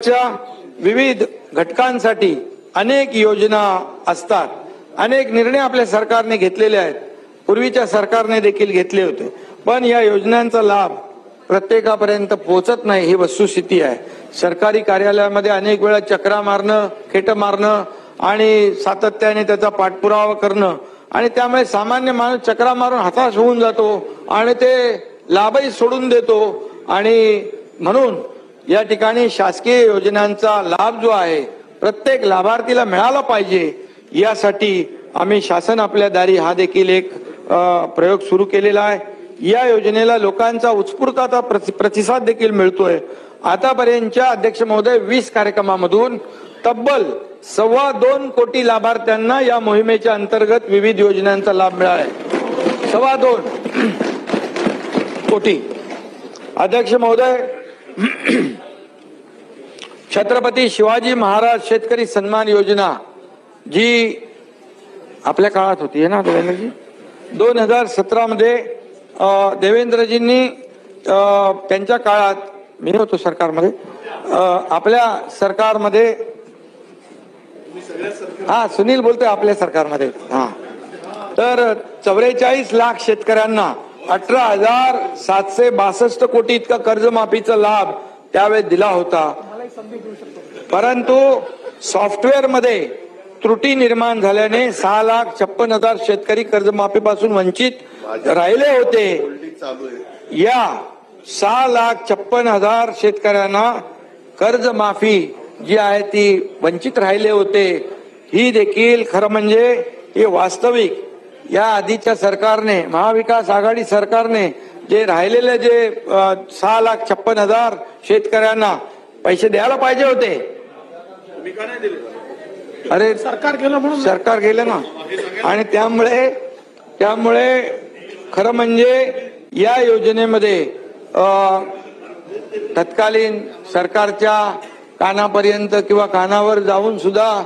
विविध घटकांसाठी अनेक योजना असतात, अनेक निर्णय आपल्या सरकारने घेतलेले आहेत, पूर्वीच्या सरकारने देखील घेतले होते, पण या योजनांचा लाभ प्रत्येकापर्यंत पोहोचत नाही ही वस्तुस्थिती आहे। सरकारी कार्यालयामध्ये अनेक वेळा चक्रा मारणं, खेट मारणं आणि सातत्याने त्याचा पाठपुरावा करणं आणि त्यामुळे सामान्य माणूस चक्रा मारून हताश होऊन जातो आणि ते लाभही सोडून देतो आणि म्हणून या ठिकाणी शासकीय योजनांचा लाभ जो आहे प्रत्येक लाभार्थीला मिळाला पाहिजे यासाठी आम्ही शासन आपल्या दारी हा देखील एक प्रयोग सुरू केलेला आहे। या योजनेला लोकांचा उत्स्फूर्त प्रतिसाद देखील मिळतोय। आतापर्यंतच्या अध्यक्ष महोदय 20 कार्यक्रमामधून तब्बल 2.25 कोटी लाभार्थ्यांना या मोहिमेच्या अंतर्गत विविध योजनांचा लाभ मिळाला आहे। 2.25 कोटी। अध्यक्ष महोदय, छत्रपती शिवाजी महाराज शेतकरी सन्मान योजना जी आपल्या काळात होती है ना देवेंद्रजी, 2017 मध्ये देवेंद्रजींनी त्यांच्या काळात, मी होतो सरकारमध्ये, आपल्या सरकारमध्ये, हा सुनील बोलतोय, आपल्या सरकारमध्ये, हा, तर 44 लाख शेतकऱ्यांना 18,762 कोटी इतका कर्जमाफीचा लाभ त्यावेळेस दिला होता। परंतु सॉफ्टवेअर मध्ये त्रुटी निर्माण झाल्याने 6,56,000 शेतकरी कर्जमाफीपासून वंचित राहिले होते। या 6,56,000 शेतकऱ्यांना कर्जमाफी जी आहे ती वंचित राहिले होते, ही देखील खरं म्हणजे हे वास्तविक या आधीच्या सरकारने, महाविकास आघाडी सरकारने जे राहिलेले जे 6,56,000 शेतकऱ्यांना पैसे द्यायला पाहिजे होते, अरे सरकार गेलं ना, आणि त्यामुळे खरं म्हणजे या योजनेमध्ये तत्कालीन सरकारच्या कानापर्यंत किंवा कानावर जाऊन सुद्धा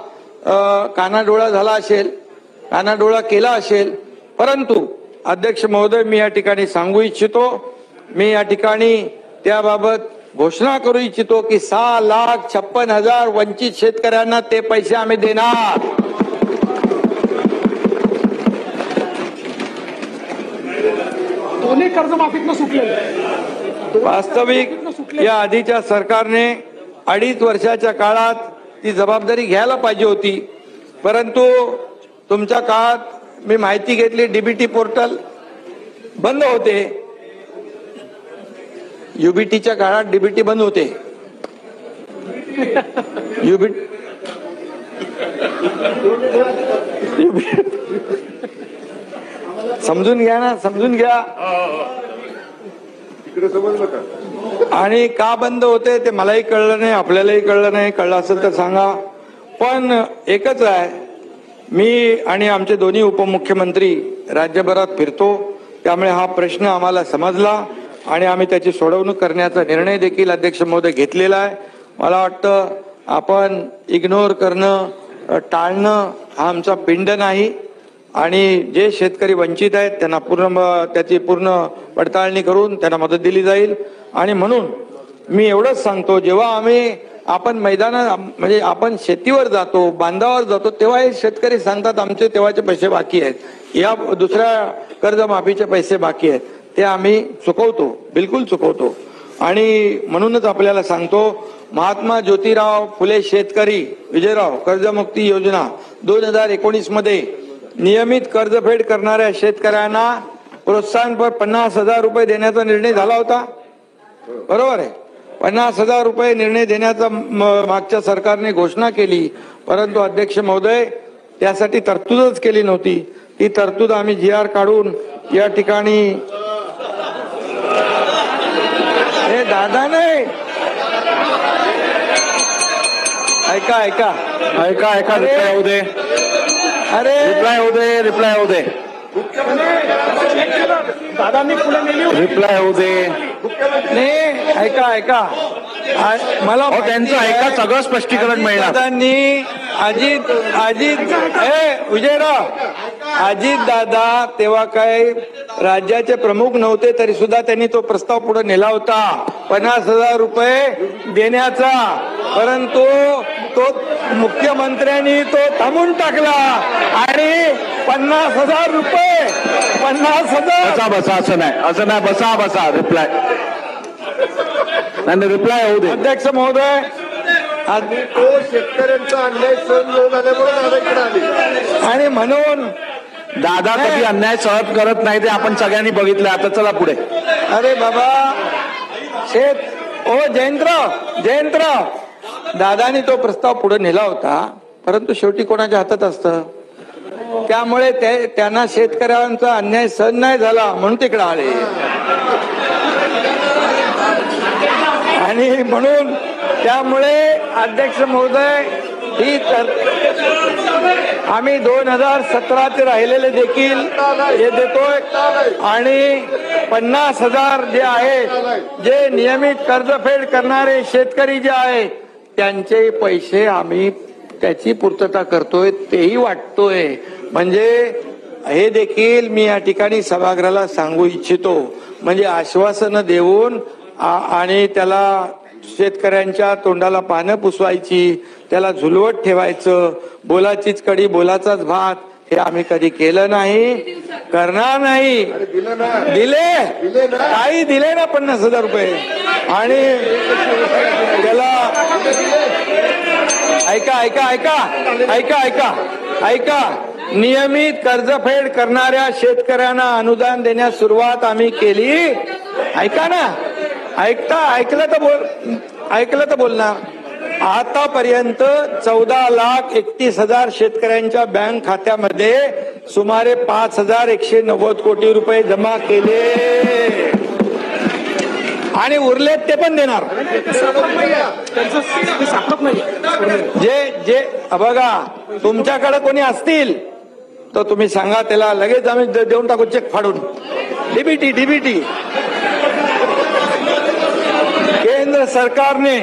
कानाडोळा झाला असेल, कानाडोळा केला असेल, परंतु अध्यक्ष महोदय मी या ठिकाणी सांगू इच्छितो, मी या ठिकाणी त्याबाबत घोषणा करू इच्छितो की 6,56,000 वंचित शेतकऱ्यांना ते पैसे आम्ही देणार। दोन्ही कर्जमाफीतनं सुटले। वास्तविक या आधीच्या सरकारने 2.5 वर्षाच्या काळात ती जबाबदारी घ्यायला पाहिजे होती, परंतु तुमच्या काळात मी माहिती घेतली डीबीटी पोर्टल बंद होते, युबीटीच्या काळात डीबीटी बंद होते, समजून घ्या ना, समजून घ्या, आणि का बंद होते ते मलाही कळलं नाही, आपल्यालाही कळलं नाही, कळलं असेल तर सांगा। पण एकच आहे, मी आणि आमचे दोन्ही उपमुख्यमंत्री राज्यभरात फिरतो, त्यामुळे हा प्रश्न आम्हाला समजला आणि आम्ही त्याची सोडवणूक करण्याचा निर्णय देखील अध्यक्ष महोदय घेतलेला आहे। मला वाटतं आपण इग्नोर करणं, टाळणं हा आमचा पिंड नाही आणि जे शेतकरी वंचित आहेत त्यांना त्याची पूर्ण पडताळणी करून त्यांना मदत दिली जाईल। आणि म्हणून मी एवढंच सांगतो, जेव्हा आपण मैदानात म्हणजे आपण शेतीवर जातो, बांधावर जातो, तेव्हा हे शेतकरी सांगतात आमचे तेव्हाचे पैसे बाकी आहेत, या दुसऱ्या कर्जमाफीचे पैसे बाकी आहेत, ते आम्ही चुकवतो, बिलकुल चुकवतो। आणि म्हणूनच आपल्याला सांगतो, महात्मा ज्योतिराव फुले शेतकरी विजयराव कर्जमुक्ती योजना 2019 मध्ये नियमित कर्जफेड करणाऱ्या शेतकऱ्यांना प्रोत्साहनपर 50,000 रुपये देण्याचा निर्णय झाला होता, बरोबर आहे, 50,000 रुपये निर्णय देण्याचा मागच्या सरकारने घोषणा केली, परंतु अध्यक्ष महोदय त्यासाठी तरतूदच केली नव्हती। ती तरतूद आम्ही GR काढून या ठिकाणी, हे दादा नाही, ऐका ऐका ऐका ऐका, रिप्लाय होऊ दे, अरे रिप्लाय होऊ दे, दादांनी पुढे नेली, रिप्लाय होऊ दे, नाही ऐका मला त्यांचं ऐका, सगळं स्पष्टीकरण मिळणार। दादांनी अजित विजयराव अजित दादा तेव्हा काय राज्याचे प्रमुख नव्हते तरी सुद्धा त्यांनी तो प्रस्ताव पुढे नेला होता 50,000 रुपये देण्याचा, परंतु तो मुख्यमंत्र्यांनी तो थांबून टाकला आणि 50,000 रुपये 50,000. बसा असं नाही बसा रिप्लाय नाही रिप्लाय होऊ दे. अध्यक्ष महोदय, तो शेतकऱ्यांचा अन्याय सहन न झाल्यामुळे दादा इकडे आले आणि म्हणून दादा कधी अन्याय सहन करत नाही ते आपण सगळ्यांनी बघितलं. आता चला पुढे. अरे बाबा जयंतराव दादानी तो प्रस्ताव पुढे नेला होता, परंतु शेवटी कोणाच्या हातात असतं, त्यामुळे त्यांना शेतकऱ्यांचा अन्याय सहन नाही झाला म्हणून तिकडे आले. आणि म्हणून त्यामुळे अध्यक्ष महोदय ही तर आम्ही 2017चे राहिलेले देखील हे देतोय आणि 50,000 जे आहेत जे नियमित कर्जफेड करणारे शेतकरी जे आहेत त्यांचे पैसे आम्ही त्याची पूर्तता करतोय तेही वाटतोय. म्हणजे हे देखील मी या ठिकाणी सभागृहाला सांगू इच्छितो. म्हणजे आश्वासनं देऊन आणि त्याला शेतकऱ्यांच्या तोंडाला पानं पुसवायची, त्याला झुलवत ठेवायचं, बोलाचीच कडी बोलाचाच भात, हे आम्ही कधी केलं नाही, करणार नाही. दिले काही दिले ना 50,000 रुपये. आणि त्याला ऐका नियमित कर्जफेड करणाऱ्या शेतकऱ्यांना अनुदान देण्यास सुरुवात आम्ही केली. ऐका ना, ऐकलं तर बोलणार. आतापर्यंत 14,31,000 शेतकऱ्यांच्या बँक खात्यामध्ये सुमारे 5,190 कोटी रुपये जमा केले आणि उरलेत ते पण देणार. जे बघा तुमच्याकडे कोणी असतील तर तुम्ही सांगा, त्याला लगेच आम्ही देऊन टाकू चेक फाडून. डीबीटी केंद्र सरकारने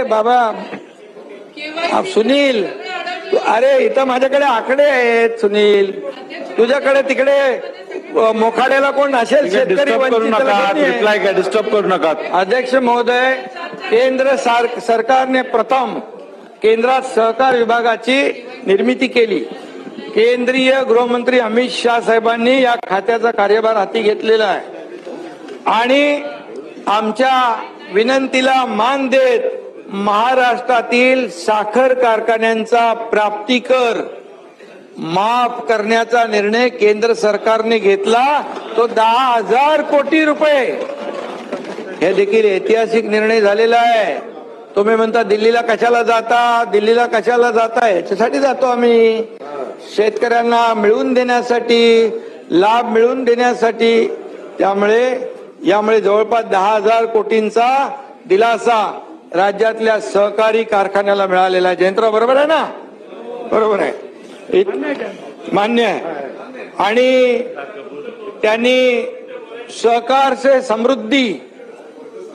बाबा सुनील, अरे इथं माझ्याकडे आकडे आहेत सुनील, तुझ्याकडे तिकडे मोखाड्याला कोण असेल शेतकरी डिस्टर्ब करू नका. अध्यक्ष महोदय, केंद्र सरकारने प्रथम केंद्रात सहकार विभागाची निर्मिती केली. केंद्रीय गृहमंत्री अमित शाह साहेबांनी या खात्याचा कार्यभार हाती घेतलेला आहे आणि आमच्या विनंतीला मान देत महाराष्ट्रातील साखर कारखान्यांचा प्राप्ती कर माफ करण्याचा निर्णय केंद्र सरकारने घेतला. तो 10,000 कोटी रुपये. हे देखील ऐतिहासिक निर्णय झालेला आहे. तुम्ही म्हणता दिल्लीला कशाला जाता, याच्यासाठी जातो आम्ही, शेतकऱ्यांना मिळवून देण्यासाठी, लाभ मिळवून देण्यासाठी. यामुळे जवळपास 10,000 कोटींचा दिलासा राज्यातल्या सहकारी कारखान्याला मिळालेला आहे. जयंतराव बरोबर आहे ना? बरोबर आहे, मान्य आहे. आणि त्यांनी सहकार से समृद्धी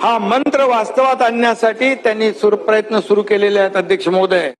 हा मंत्र वास्तवात आणण्यासाठी त्यांनी प्रयत्न सुरू केलेले आहेत. अध्यक्ष महोदय,